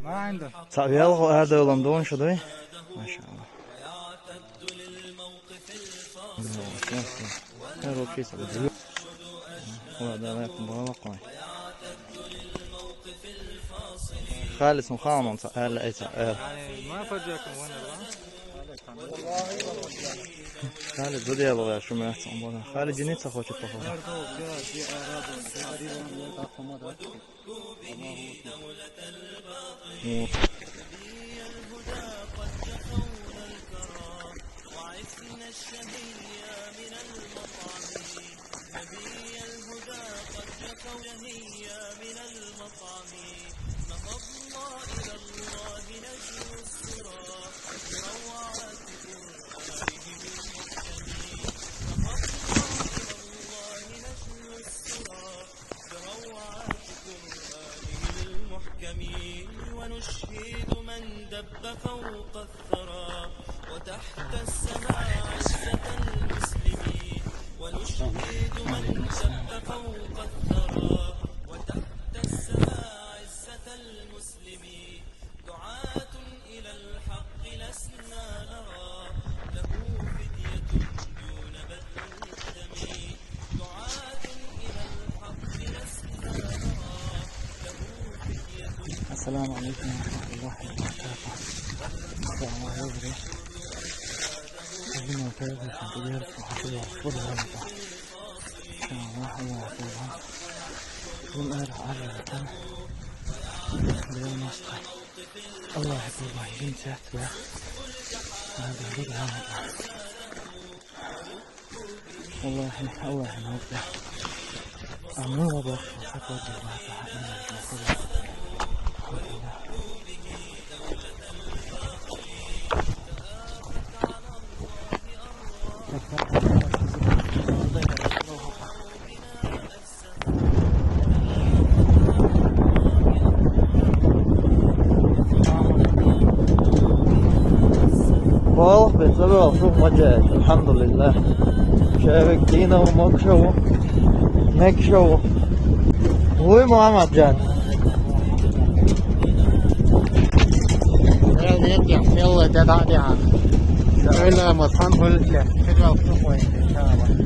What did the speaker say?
ما عنده. صعب يلغوا هذا يلندون شو ده؟ ما شاء الله. هذا شيء صعب. وهذا لا يكون بواقع. خالد مخامم هلا اي يعني ما فجأكم وين خالد بدي يبغى شو ما يحصل. خالد جنيت اخوك الطفل. ونشهد من دب فوق الثرى وتحت السماء عزة المسلمين ونشهد من دب فوق الثرى وتحت السماء عزة المسلمين دعاة إلى الحق لسنا نرى له فدية دون بذل الدم دعاة إلى الحق لسنا نرى له فدية. السلام عليكم ورحمة الله وبركاته. السلام عليكم. ربنا يكرمك ويجعلك وحفظك ويحفظك. إن شاء الله الله يحفظك. والأرض على الوطن. بالمسقى. الله يحفظك يجين ساتبه. هذا بدها والله يحفظك. أمور وبركة وحفظك وحفظك. والله بيتبع شوف وجهك الحمد لله شايفك دينا ومكشوه مكشوه هو محمد جان يلا تدعي عنه إلا مطحن قلت له كده وصفه إن شاء الله